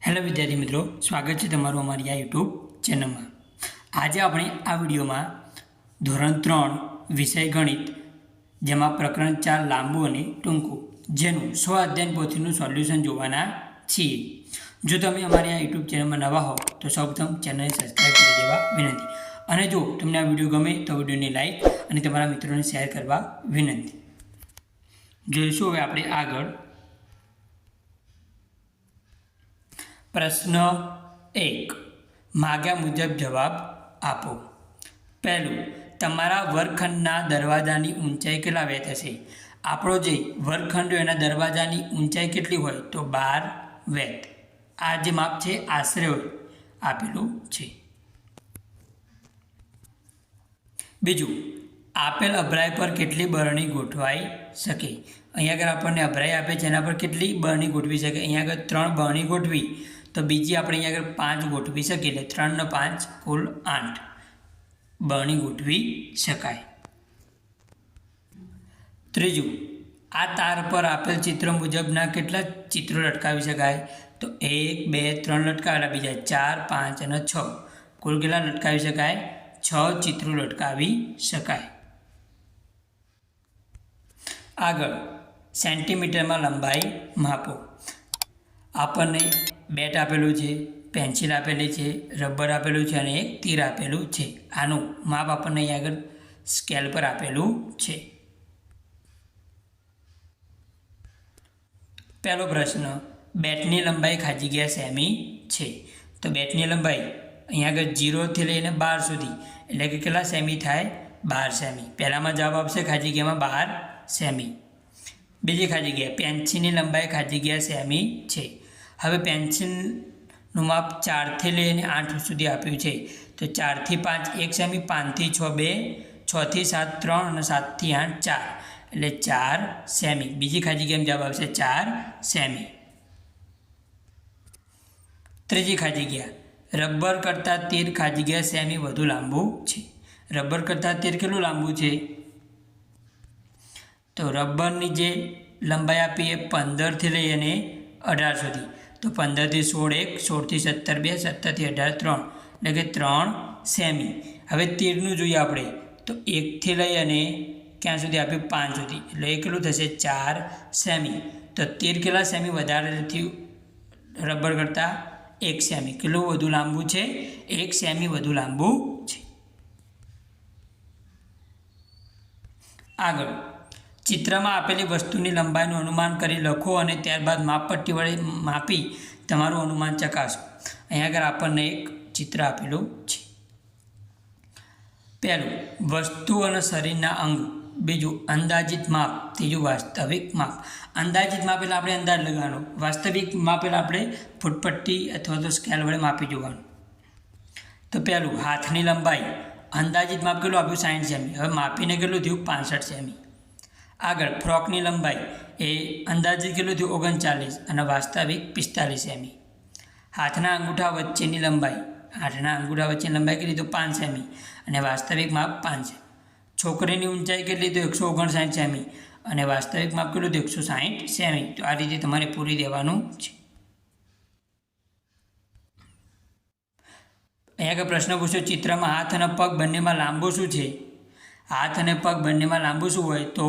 Hello વિદ્યાર્થી મિત્રો, સ્વાગત છે તમારું અમારી આ યુટ્યુબ ચેનલમાં। આજે આપણે આ વિડીયોમાં ધોરણ 3 વિષય ગણિત, જેમાં પ્રકરણ 4 લાંબુ અને ટૂંકું, જેનું સ્વ અધ્યયન પોથીનું સોલ્યુશન જોવાના છીએ। જો તમે અમારી આ યુટ્યુબ ચેનલમાં નવા હો તો સૌપ્રથમ ચેનલને સબસ્ક્રાઈબ કરી દેવા વિનંતી, અને જો તમને આ વિડીયો ગમે તો વિડીયોને લાઈક અને તમારા મિત્રોને શેર કરવા વિનંતી। જોઈશું હવે આપણે આગળ। प्रश्न 1, माग्या मुजब जवाब आपो। पहलू, तमारा वर्गखंडना दरवाजानी ऊंचाई केटला वेत हशे? आपणो जे वर्गखंड एना दरवाजानी ऊंचाई केटली होय तो 12 वेत। आ जे माप छे आश्रे आपेलुं छे। बीजू, आपेल अभराई पर केटली बरणी गोठवाई शके? अहीं आगळ आपणे अभराई आपे छे एना पर केटली बरणी गोठवी शके? अहीं आगळ 3 बरणी गोठवी तो बीजी अपने अगर 5 गोठवी सके, 3 ने 5 कुल 8 बरणी गोठवी शकाय। त्रीजू, आ तार पर आपेल चित्र मुजबना केटला चित्रों लटकावी शकाय? तो 1, 2, 3 लटकावेला, बीजा 4, 5 और 6 कुल केटला लटकावी शकाय? 6 चित्रों लटकावी शकाय। आगळ, सेंटीमीटर में लंबाई मापो। आपने बेट आपेलू है, पेन्सिल आपेली है, रबर आपेलू है और एक तीर आपेलू है। आनु माप आपने अहीं आगळ स्केल पर आपेलू है। पहलो प्रश्न, बेटनी लंबाई खाजी गया सेमी है। तो बेटनी लंबाई अहीं आगळ 0 थी लईने 12 सुधी एटले के केटला सेमी थाय? 12 सेमी। पहला में जवाब आपशे खाजी गया में 12 सेमी। बीजी खाजी गया, पेन्सिलनी लंबाई खाजी गया सेमी है। हवे पेन्सिलनुं माप 4 थी लईने 8 सुधी आप्युं छे। तो 4 थी 5 1 सेमी, 5 थी 6 2, 6 थी 7 3 और 7 थी 8 4 एटले 4 सेमी। बीजी खाजी गया जवाब आवशे 4 सेमी। त्रीजी खाजी गया, रबर करता तीर खाजी गया सेमी वधु लांबू छे। रबर करता तीर केटલું લાંબુ છે? तो रबरनी जे लंबाई आपी है 15 थी लईने 18 सुधी। तो 15 थी 16 1, 16 थी 17 2, 17 थी 18 3 एटले के 3 सेमी। हवे तीरनुं जोईए आपणे तो 1 थी लईने क्यां सुधी आप्युं? 5 सुधी एटले केटલું थशे? 4 सेमी। तो तीर केटला सेमी वधारे थयुं रबर करता? 1 सेमी। केटલું વધુ લાંબુ છે? 1 સેમી વધુ લાંબુ છે। આગળ, चित्रमा आपेली वस्तुनी लंबाईनुं अनुमान करी लखो और त्यारबाद मापपट्टी वडे मापी तमारुं अनुमान चकासो। अहीं आगळ आपणे एक चित्र आपेलुं छे। पहलुं, वस्तु अने शरीरना अंग। बीजू, अंदाजित माप। तीजू, वास्तविक माप। अंदाजित माप एटले आपणे अंदाज लगावવાનો। वास्तविक माप एटले आपणे फूटपट्टी अथवा तो स्केल वडे मापी जोवानुं। तो पहलुं, हाथनी लंबाई। अंदाजित माप केटલું आप्युं? 60 सेमी। हवे मापीने केटલું थयुं? 65 सेमी। आगळ, फ्रॉकनी लंबाई ए अंदाजित केटલું थयुं? 39 અને वास्तविक 45 सेमी। हाथना अंगूठा वच्चेनी लंबाई, हाथना अंगूठा वच्चेनी लंबाई केटली? तो 5 सेमी અને वास्तविक माप 5। छोकरीनी ऊंचाई केटली? तो 159 सेमी અને वास्तविक माप केटલું? तो 160 सेमी। तो आ रीते तमारे पूरी देवानुं छे। अहीं आगळ प्रश्न पूछ्यो, चित्रमां हाथ अने पग बंनेमां लांबू शुं छे? हाथ अने पग बंनेमां लांबू शुं होय? तो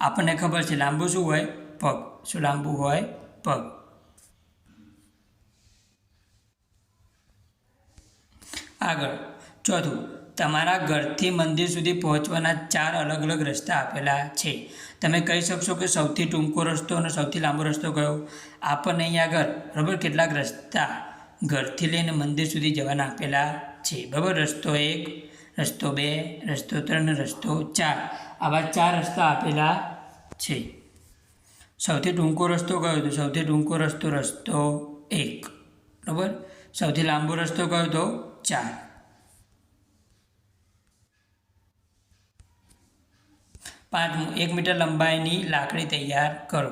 आपने खबर है लांबू शुं होय? पग। शुं लांबू होय? पग। आगळ, चौथुं, तमारा घरथी मंदिर सुधी पहोंचवाना 4 अलग अलग रस्ता आपेला छे। तमे कही शकशो कि सौथी टूंको रस्तो अने सौथी लांबो रस्तो कयो? आपणे अहीं आगळ बराबर કેટલાક रस्ता घरथी लईने मंदिर सुधी जवाना आपेला छे। बराबर, रस्तो 1, रस्तो 2, रस्तो 3 और रस्तो 4 आवा 4 रस्ता आपेला छे। सौथी टूंको रस्तो कयो? तो सौथी टूंको रस्तो रस्तो 1। बराबर, सौथी लांबो रस्तो कयो? तो 4। पांचमું, 1 मीटर लंबाईनी लाकड़ी तैयार करो।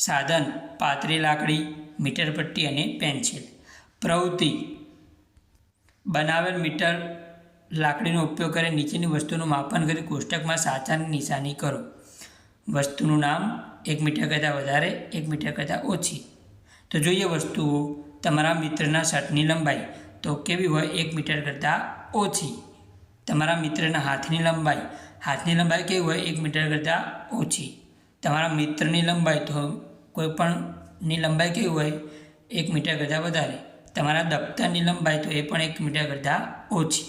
साधन, पातળી लाकड़ी, मीटर पट्टी और पेन्सिल। प्रवृत्ति, बनावेल मीटर लाकड़ीनो उपयोग करे नीचेनी वस्तुनुं मापन करी कोष्टकमां साचानी निशानी करो। वस्तुनुं नाम, 1 मीटर करता वधारे, 1 मीटर करता ओછી। तो જોઈએ वस्तुओं તમારા મિત્રના શર્ટની લંબાઈ તો કેવી હોય 1 મીટર કરતાં ઓછી. તમારા મિત્રના હાથની લંબાઈ કેવી હોય 1 મીટર કરતાં ઓછી. તમારા મિત્રની લંબાઈ તો કોઈપણની લંબાઈ કેવી હોય 1 મીટર કરતાં વધારે. તમારા દફતરની લંબાઈ તો એ પણ 1 મીટર કરતાં ઓછી.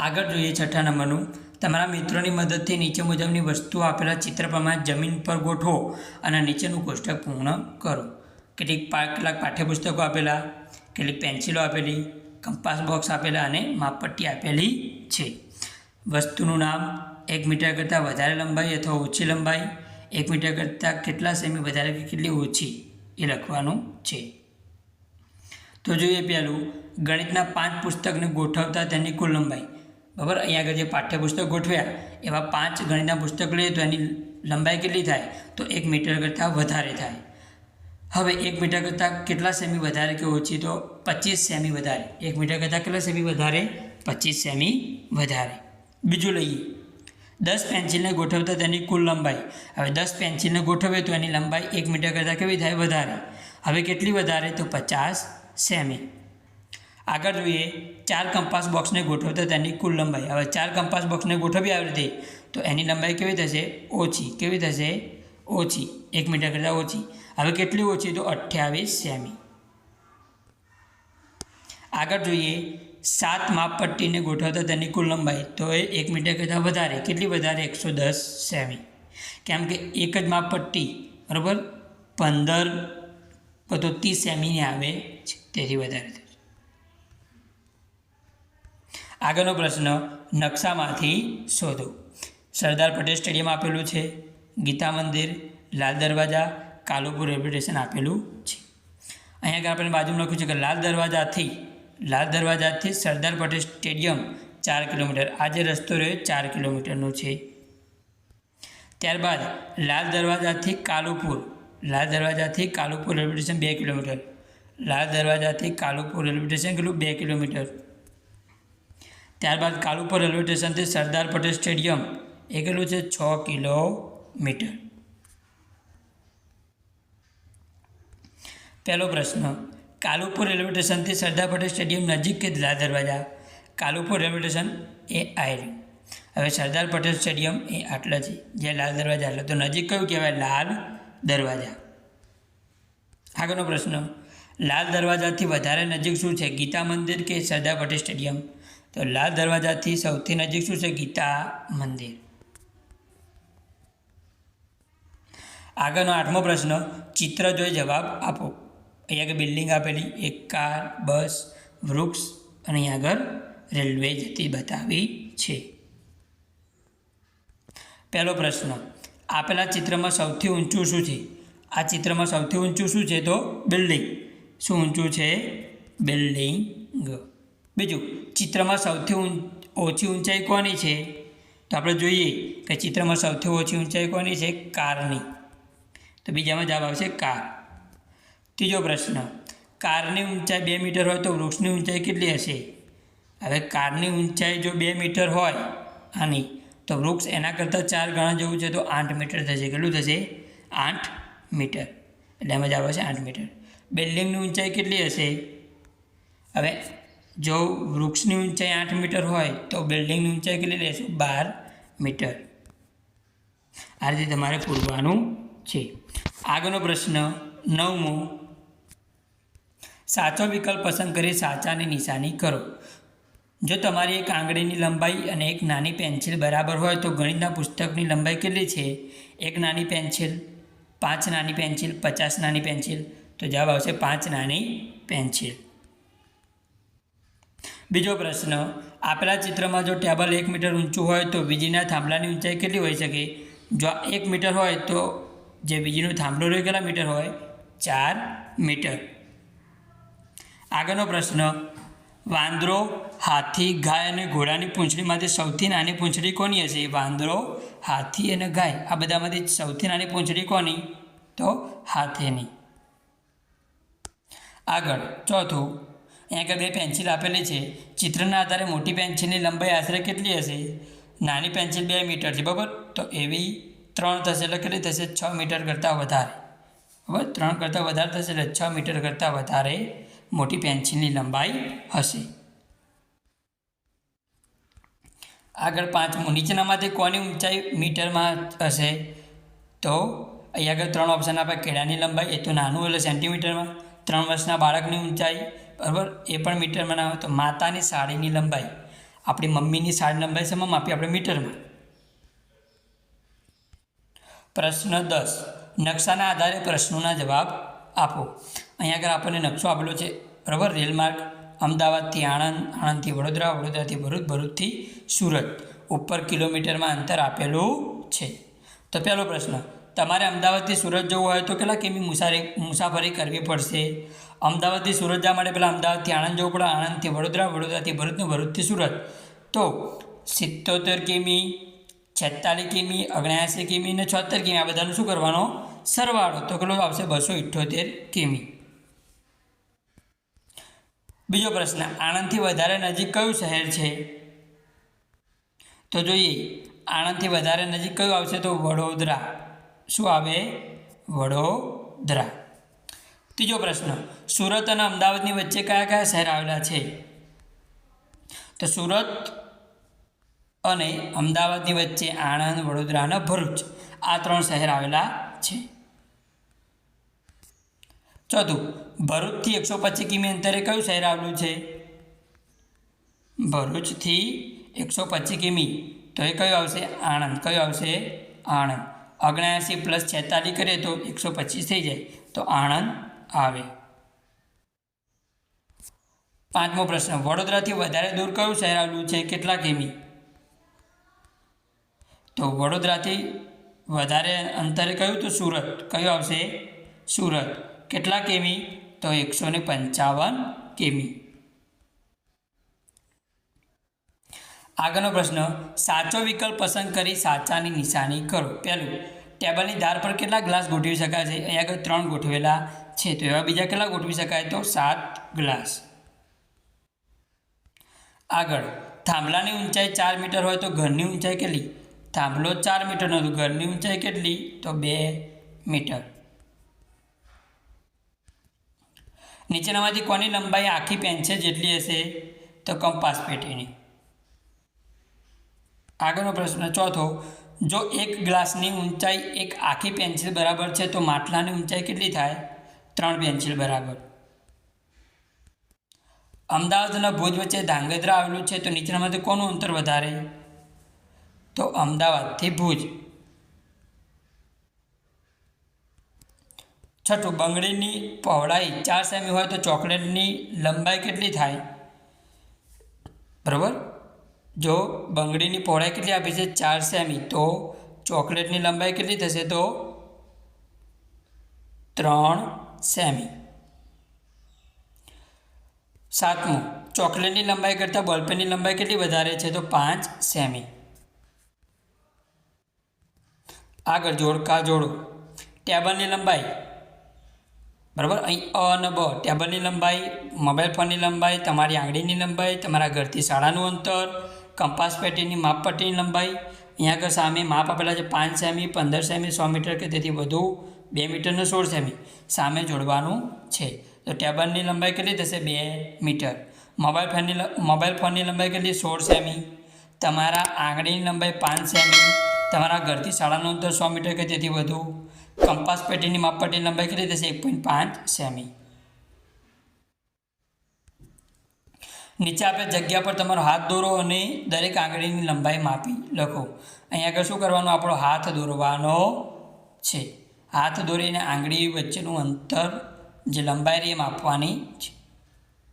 આગળ જોઈએ 6 નંબરનું. તમારા મિત્રોની મદદથી નીચે મુજબની વસ્તુઓ આપેલા ચિત્ર પ્રમાણે જમીન પર ગોઠવો અને નીચેનું કોષ્ટક પૂર્ણ કરો. કેટલાક પાઠ્યપુસ્તકો આપેલા, કેટલીક પેન્સિલો આપેલી, કંપાસ બોક્સ આપેલા અને માપપટ્ટી આપેલી છે. વસ્તુનું નામ, 1 મીટર કરતાં વધારે લંબાઈ અથવા ઓછી લંબાઈ, 1 મીટર કરતાં કેટલા સેમી વધારે કે કેટલી ઓછી એ લખવાનું છે. તો જોઈએ પહેલું, ગણિતના 5 પુસ્તકને ગોઠવતા તેની કુલ લંબાઈ. બરાબર, અહીંયા આગળ જે પાઠ્યપુસ્તક ગોઠવ્યા એવા 5 ગણિતના પુસ્તક લઈએ તો એની લંબાઈ કેટલી થાય તો 1 મીટર કરતાં વધારે થાય. હવે 1 મીટર કરતાં કેટલા સેમી વધારે કે ઓછી તો 25 સેમી વધારે. 1 મીટર કરતાં કેટલા સેમી વધારે 25 સેમી વધારે. બીજું લઈએ, 10 પેન્સિલને ગોઠવતા તેની કુલ લંબાઈ. હવે 10 પેન્સિલને ગોઠવે તો એની લંબાઈ 1 મીટર કરતાં કેવી થાય વધારે. હવે કેટલી વધારે તો 50 સેમી. આગળ જોઈએ, 4 કંપાસ બોક્સને ગોઠવતા તેની કુલ લંબાઈ. હવે 4 કંપાસ બોક્સને ગોઠવી આવી રીતે તો એની લંબાઈ કેવી થશે ઓછી. કેવી થશે ઓછી, 1 મીટર કરતાં ઓછી. હવે કેટલી ઓછી તો 28 સેમી. આગળ જોઈએ, 7 માપપટ્ટીને ગોઠવતા તેની કુલ લંબાઈ તો એ 1 મીટર કરતાં વધારે. કેટલી વધારે 110 સેમી. કેમ કે એક જ માપપટ્ટી બરાબર 15 તો 30 સેમીની આવે છે, તેથી વધારે થશે. આગળનો પ્રશ્ન, નકશામાંથી શોધો. સરદાર પટેલ સ્ટેડિયમ આપેલું છે, ગીતા મંદિર, લાલ દરવાજા, કાલુપુર રેલવે સ્ટેશન આપેલું છે. અહીંયા આગળ આપણે બાજુમાં લખ્યું છે કે લાલ દરવાજાથી સરદાર પટેલ સ્ટેડિયમ 4 કિલોમીટર. આ જે રસ્તો રહ્યો 4 કિલોમીટરનો છે. ત્યારબાદ લાલ દરવાજાથી કાલુપુર રેલવે સ્ટેશન 2 કિલોમીટર. લાલ દરવાજાથી કાલુપુર રેલવે સ્ટેશન કેટલું 2 કિલોમીટર. ત્યારબાદ કાલુપુર રેલવે સ્ટેશનથી સરદાર પટેલ સ્ટેડિયમ એ કેટલું છે 6 કિલોમીટર. પહેલો પ્રશ્ન, કાલુપુર રેલવે સ્ટેશનથી સરદાર પટેલ સ્ટેડિયમ નજીક કે લાલ દરવાજા. કાલુપુર રેલવે સ્ટેશન એ આવેલું. હવે સરદાર પટેલ સ્ટેડિયમ એ આટલા છે, જે લાલ દરવાજા આટલા, તો નજીક કયું કહેવાય લાલ દરવાજા. આગળનો પ્રશ્ન, લાલ દરવાજાથી વધારે નજીક શું છે ગીતા મંદિર કે સરદાર પટેલ સ્ટેડિયમ. તો લાલ દરવાજાથી સૌથી નજીક શું છે ગીતા મંદિર. આગળનો 8મો પ્રશ્ન, ચિત્ર જોઈ જવાબ આપો. અહીંયા આગળ બિલ્ડિંગ આપેલી, એક કાર, બસ, વૃક્ષ અને અહીંયા આગળ રેલવે જતી બતાવી છે. પહેલો પ્રશ્ન, આપેલા ચિત્રમાં સૌથી ઊંચું શું છે. આ ચિત્રમાં સૌથી ઊંચું શું છે તો બિલ્ડિંગ. શું ઊંચું છે બિલ્ડિંગ. બીજું, ચિત્રમાં સૌથી ઓછી ઊંચાઈ કોની છે તો આપણે જોઈએ કે ચિત્રમાં સૌથી ઓછી ઊંચાઈ કોની છે કારની. તો બીજામાં જવાબ આવશે કાર. ત્રીજો પ્રશ્ન, કારની ઊંચાઈ 2 મીટર હોય તો વૃક્ષની ઊંચાઈ કેટલી હશે. હવે કારની ઊંચાઈ જો 2 મીટર હોય આની તો વૃક્ષ એના કરતાં 4 ગણા જેવું છે તો 8 મીટર થશે. કેટલું થશે 8 મીટર. એટલે એમાં જવાબ આવશે 8 મીટર. બિલ્ડિંગની ઊંચાઈ કેટલી હશે. હવે જો વૃક્ષની ઊંચાઈ 8 મીટર હોય તો બિલ્ડિંગની ઊંચાઈ કેટલી લેશું 12 મીટર. આ રીતે તમારે પૂરવાનું છે. આગળનો પ્રશ્ન 9મો, સાચો વિકલ્પ પસંદ કરી સાચાની નિશાની કરો. જો તમારી એક આંગળીની લંબાઈ અને એક નાની પેન્સિલ બરાબર હોય તો ગણિતના પુસ્તકની લંબાઈ કેટલી છે. 1 નાની પેન્સિલ, 5 નાની પેન્સિલ, 50 નાની પેન્સિલ. તો જવાબ આવશે 5 નાની પેન્સિલ. બીજો પ્રશ્ન, આપેલા ચિત્રમાં જો ટેબલ 1 મીટર ઊંચું હોય તો વીજળીના થાંભલાની ઊંચાઈ કેટલી હોઈ શકે. જો 1 મીટર હોય તો જે વીજળીનો થાંભલો રહ્યો કેટલા મીટર હોય 4 મીટર. આગળનો પ્રશ્ન, વાંદરો, હાથી, ગાય અને ઘોડાની પૂંછડીમાંથી સૌથી નાની પૂંછડી કોની હશે. વાંદરો, હાથી અને ગાય આ બધામાંથી સૌથી નાની પૂંછડી કોની તો હાથીની. આગળ ચોથું, અહીંયા આગળ 2 પેન્સિલ આપેલી છે. ચિત્રના આધારે મોટી પેન્સિલની લંબાઈ આશરે કેટલી હશે. નાની પેન્સિલ 2 મીટર છે બરાબર, તો એવી 3 થશે એટલે કેટલી થશે 6 મીટર કરતાં વધારે. બરાબર 3 કરતાં વધારે થશે એટલે 6 મીટર કરતાં વધારે મોટી પેન્સિલની લંબાઈ હશે. આગળ 5મું, નીચેનામાંથી કોની ઊંચાઈ મીટરમાં હશે? તો અહીંયા આગળ 3 ઓપ્શન આપે. કેળાની લંબાઈ એ તો નાનું એટલે સેન્ટીમીટરમાં. 3 વર્ષના બાળકની ઊંચાઈ, બરાબર, એ પણ મીટરમાં ના હોય. તો માતાની સાડીની લંબાઈ, આપણી મમ્મીની સાડીની લંબાઈ શેમાં માપીએ આપણે? મીટરમાં. પ્રશ્ન 10, નકશાના આધારે પ્રશ્નોના જવાબ આપો. અહીંયા આગળ આપણને નકશો આપેલો છે, બરાબર. રેલમાર્ગ અમદાવાદથી આણંદ, આણંદથી વડોદરા, વડોદરાથી ભરૂચ, ભરૂચથી સુરત. ઉપર કિલોમીટરમાં અંતર આપેલું છે. તો પહેલો પ્રશ્ન, તમારે અમદાવાદથી સુરત જવું હોય તો કેટલા કિમી મુસાફરી કરવી પડશે? અમદાવાદથી સુરત જવા માટે પહેલાં અમદાવાદથી આણંદ જવું પડે, આણંદથી વડોદરા, વડોદરાથી ભરૂચ, ભરૂચથી સુરત. તો 77 કિમી, 46 કિમી, 79 કિમી અને 76 કિમી, આ બધાનું શું કરવાનો? સરવાળો. તો કેટલો આવશે? 278 કિમી. બીજો પ્રશ્ન, આણંદથી વધારે નજીક કયું શહેર છે? તો જોઈએ, આણંદથી વધારે નજીક કયું આવશે? તો વડોદરા. શું આવે? વડોદરા. ત્રીજો પ્રશ્ન, સુરત અને અમદાવાદની વચ્ચે કયા કયા શહેર આવેલા છે? તો સુરત અને અમદાવાદની વચ્ચે આણંદ, વડોદરા અને ભરૂચ, આ 3 શહેર આવેલા છે. ચોથું, ભરૂચથી 125 કિમી અંતરે કયું શહેર આવેલું છે? ભરૂચથી 125 કિમી, તો એ કયું આવશે? આણંદ. કયું આવશે? આણંદ. 79 + 46 કરીએ તો 125 થઈ જાય, તો આણંદ આવે. 5મો પ્રશ્ન, વડોદરાથી વધારે દૂર કયું શહેર આવેલું છે? કેટલા કિમી? તો વડોદરાથી વધારે અંતરે કયું? તો સુરત. કયું આવશે? સુરત. કેટલા કિમી? તો 155 કિમી. આગળનો પ્રશ્ન, સાચો વિકલ્પ પસંદ કરી સાચાની નિશાની કરો. પહેલું, ટેબલની ધાર પર કેટલા ગ્લાસ ગોઠવી શકાય છે? અહીંયા આગળ 3 ગોઠવેલા છે, તો એવા બીજા કેટલા ગોઠવી શકાય? તો 7 ગ્લાસ. આગળ, થાંભલાની ઊંચાઈ 4 મીટર હોય તો ઘરની ઊંચાઈ કેટલી? થાંભલો 4 મીટરનો, તો ઘરની ઊંચાઈ કેટલી? તો 2 મીટર. નીચેનામાંથી કોની લંબાઈ આખી પેન્સિલ જેટલી હશે? તો કંપાસ પેટીની. આગળનો પ્રશ્ન ચોથો, જો એક ગ્લાસની ઊંચાઈ એક આખી પેન્સિલ બરાબર છે તો માટલાની ઊંચાઈ કેટલી થાય? 3 પેન્સિલ બરાબર. અમદાવાદ અને ભુજ વચ્ચે ધાંગધ્રા આવેલું છે, તો નીચેનામાંથી કોનું અંતર વધારે? તો અમદાવાદથી ભુજ. છઠ્ઠું, બંગડીની પહોળાઈ 4 સેમી હોય તો ચોકલેટની લંબાઈ કેટલી થાય? બરાબર, જો બંગડીની પહોળાઈ કેટલી આપી છે? 4 સેમી, તો ચોકલેટની લંબાઈ કેટલી થશે? તો 3 સેમી. 7મું, ચોકલેટની લંબાઈ કરતાં બોલપેનની લંબાઈ કેટલી વધારે છે? તો 5 સેમી. આગળ જોડકા જોડો. ટેબલની લંબાઈ, બરાબર, અહીં અ અને બ, ટેબલની લંબાઈ, મોબાઈલ ફોનની લંબાઈ, તમારી આંગળીની લંબાઈ, તમારા ઘરથી શાળાનું અંતર, કંપાસ પેટીની માપપટ્ટીની લંબાઈ. અહીંયા આગળ સામે માપ આપેલા છે 5 સેમી, 15 સેમી, 100 મીટર કે તેથી વધુ, 2 મીટર અને 16 સેમી. સામે જોડવાનું છે. તો ટેબલની લંબાઈ કેટલી થશે? 2 મીટર. મોબાઈલ ફોનની લંબાઈ કેટલી? 16 સેમી. તમારા આંગળીની લંબાઈ 5 સેમી. તમારા ઘરથી શાળાનું અંતર 100 મીટર કે તેથી વધુ. કંપાસ પેટીની માપપટ્ટીની લંબાઈ કેટલી થશે? 1.5 સેમી. નીચે આપેલ જગ્યા પર તમારો હાથ દોરો અને દરેક આંગળીની લંબાઈ માપી લખો. અહીંયા આગળ શું કરવાનું? આપણો હાથ દોરવાનો છે. હાથ દોરીને આંગળી વચ્ચેનું અંતર જે લંબાઈ એ માપવાની છે.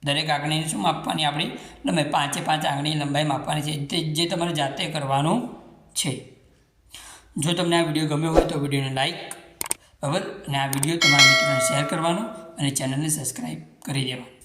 દરેક આંગળીને શું માપવાની? આપણી લંબાઈ 5 આંગળીની લંબાઈ માપવાની છે, જે તમારે જાતે કરવાનું છે. જો તમને આ વિડીયો ગમ્યો હોય તો વિડીયોને લાઈક, બરાબર, અને આ વિડીયો તમારા મિત્રોને શેર કરવાનો અને ચેનલને સબસ્ક્રાઈબ કરી દેવાનું.